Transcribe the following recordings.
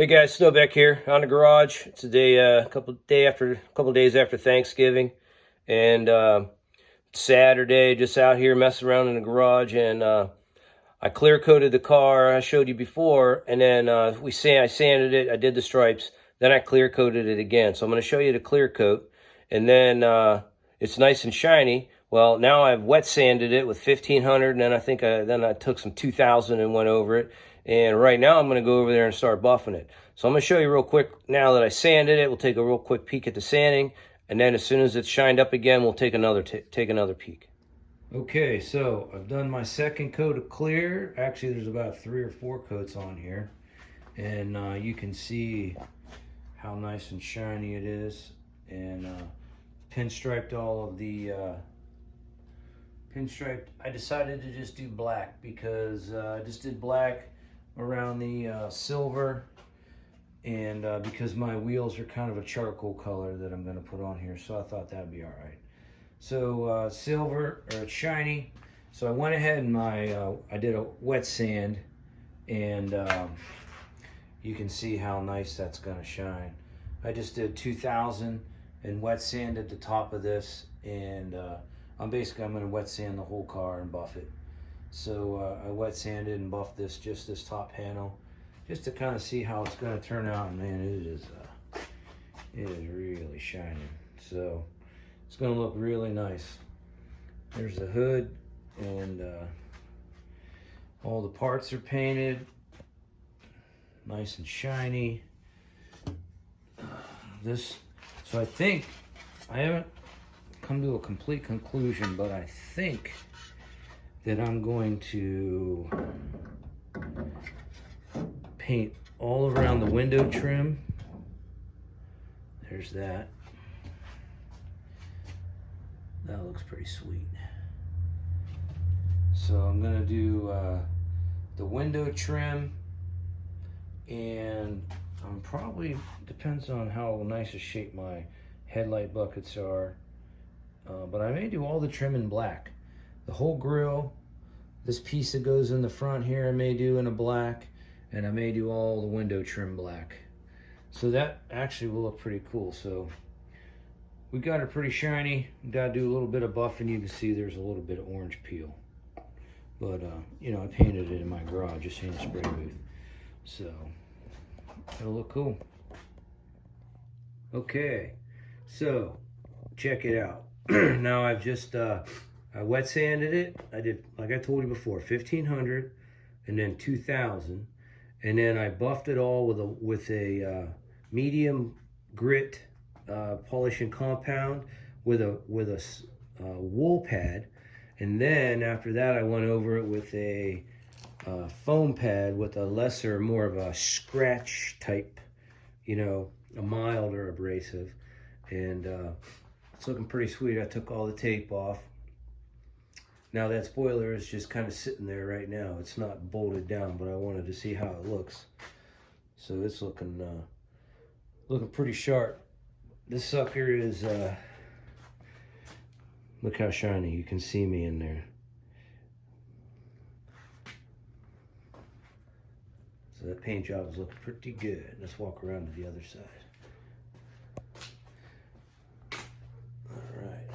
Hey guys, Snowbeck here on the garage. It's a day, a couple days after Thanksgiving, and Saturday. Just out here messing around in the garage, and I clear coated the car. I showed you before, and then I sanded it. I did the stripes, then I clear coated it again. So I'm going to show you the clear coat, and then it's nice and shiny. Well, now I've wet sanded it with 1500, and then I took some 2000 and went over it. And right now I'm going to go over there and start buffing it. So I'm going to show you real quick now that I sanded it. We'll take a real quick peek at the sanding, and then as soon as it's shined up again, we'll take another peek. Okay, so I've done my second coat of clear. Actually, there's about 3 or 4 coats on here, and you can see how nice and shiny it is. And pinstriped all of the pinstriped. I decided to just do black because I just did black around the silver, and because my wheels are kind of a charcoal color that I'm going to put on here, so I thought that'd be all right. So silver, or it's shiny, so I went ahead and I did a wet sand, and you can see how nice that's going to shine. I just did 2000 and wet sanded the top of this, and I'm going to wet sand the whole car and buff it. So I wet sanded and buffed just this top panel, just to kind of see how it's going to turn out. And man, it is really shining. So it's going to look really nice. There's the hood, and all the parts are painted nice and shiny. So I think, I haven't come to a complete conclusion, but I think that I'm going to paint all around the window trim. There's that. That looks pretty sweet. So I'm gonna do the window trim, and probably depends on how nice a shape my headlight buckets are, but I may do all the trim in black. The whole grill, this piece that goes in the front here, I may do in a black, and I may do all the window trim black. So that actually will look pretty cool. So we got it pretty shiny. We got to do a little bit of buffing. You can see there's a little bit of orange peel, but you know, I painted it in my garage, just in a spray booth, so it'll look cool. Okay, so check it out. Now I've just I wet sanded it. I did, like I told you before, 1500 and then 2000, and then I buffed it all with a medium grit polishing compound with a wool pad, and then after that I went over it with a foam pad with a lesser, more of a scratch type, you know, a milder abrasive, and it's looking pretty sweet. I took all the tape off. Now that spoiler is just kind of sitting there right now. It's not bolted down, but I wanted to see how it looks. So it's looking pretty sharp. This sucker is, look how shiny. You can see me in there. So that paint job is looking pretty good. Let's walk around to the other side. All right.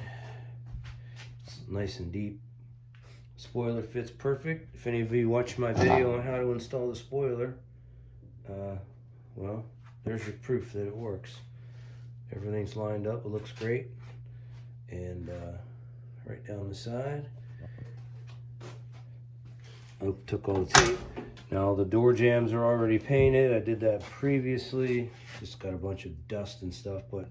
It's nice and deep. Spoiler fits perfect. If any of you watched my video on how to install the spoiler, well, there's your proof that it works. Everything's lined up. It looks great. And right down the side, I took all the tape. Now the door jambs are already painted. I did that previously. Just got a bunch of dust and stuff, but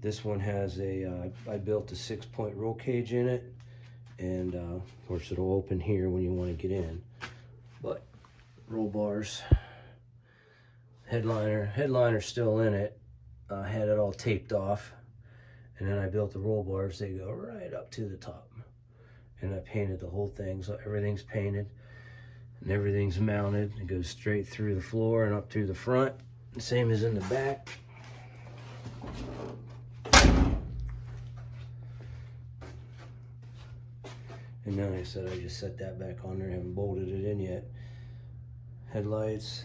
this one has I built a 6-point roll cage in it, and of course it'll open here when you want to get in. But roll bars, headliner's still in it. I had it all taped off, and then I built the roll bars. They go right up to the top, and I painted the whole thing, so everything's painted and everything's mounted. It goes straight through the floor and up through the front, the same as in the back. And then, like I said, I just set that back on there. I haven't bolted it in yet. Headlights,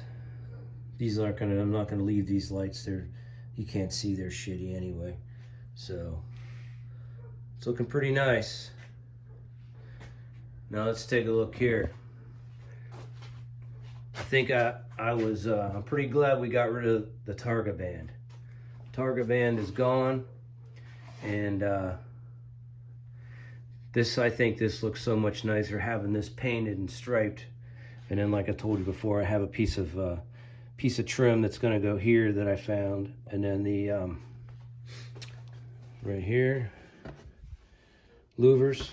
these aren't gonna, I'm not gonna leave these lights there. You can't see, they're shitty anyway. So it's looking pretty nice. Now let's take a look here. I think I'm pretty glad we got rid of the Targa band. Targa band is gone, and I think this looks so much nicer having this painted and striped. And then, like I told you before, I have a piece of trim that's going to go here that I found, and then the right here, louvers.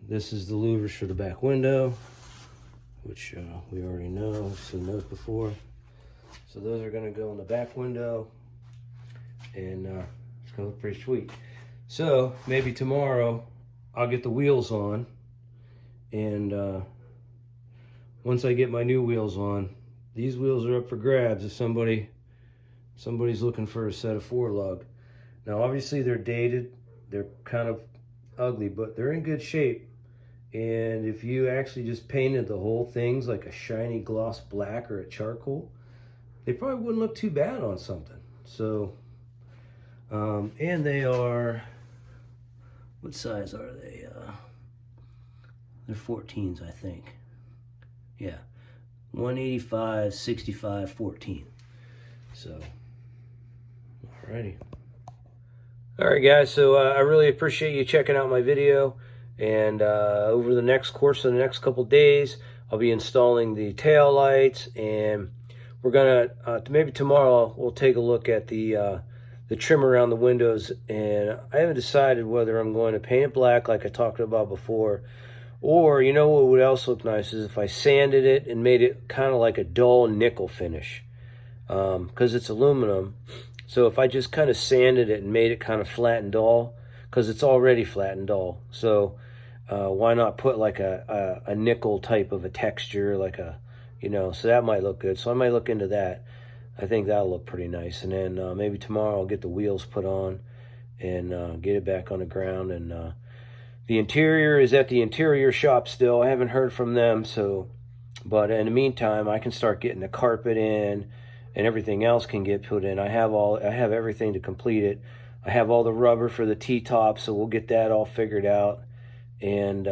This is the louvers for the back window, which we already know. I've seen those before. So those are going to go in the back window, and it's going to look pretty sweet. So maybe tomorrow I'll get the wheels on, and once I get my new wheels on, these wheels are up for grabs if somebody's looking for a set of 4-lug. Now obviously they're dated, they're kind of ugly, but they're in good shape. And if you actually just painted the whole things like a shiny gloss black or a charcoal, they probably wouldn't look too bad on something. So, and they are, what size are they? They're 14s, I think. Yeah, 185, 65, 14. So, alrighty. Alright guys, so I really appreciate you checking out my video. And over the course of the next couple days, I'll be installing the tail lights, and we're gonna maybe tomorrow we'll take a look at the trim around the windows. And I haven't decided whether I'm going to paint it black like I talked about before, or you know what would else look nice is if I sanded it and made it kind of like a dull nickel finish, because it's aluminum. So if I just kind of sanded it and made it kind of flat and dull, because it's already flat and dull. So why not put like a nickel type of a texture, like a, you know, so that might look good. So I might look into that. I think that'll look pretty nice. And then maybe tomorrow I'll get the wheels put on and get it back on the ground. And the interior is at the interior shop still. I haven't heard from them. So, but in the meantime, I can start getting the carpet in, and everything else can get put in. I have everything to complete it. I have all the rubber for the T-top, so we'll get that all figured out, and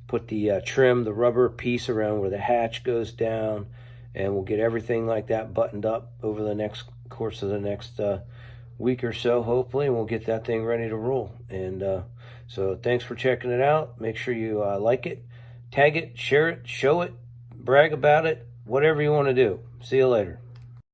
put the trim, the rubber piece around where the hatch goes down, and we'll get everything like that buttoned up over the course of the next week or so, hopefully, and we'll get that thing ready to roll. And so thanks for checking it out. Make sure you like it, tag it, share it, show it, brag about it, whatever you want to do. See you later.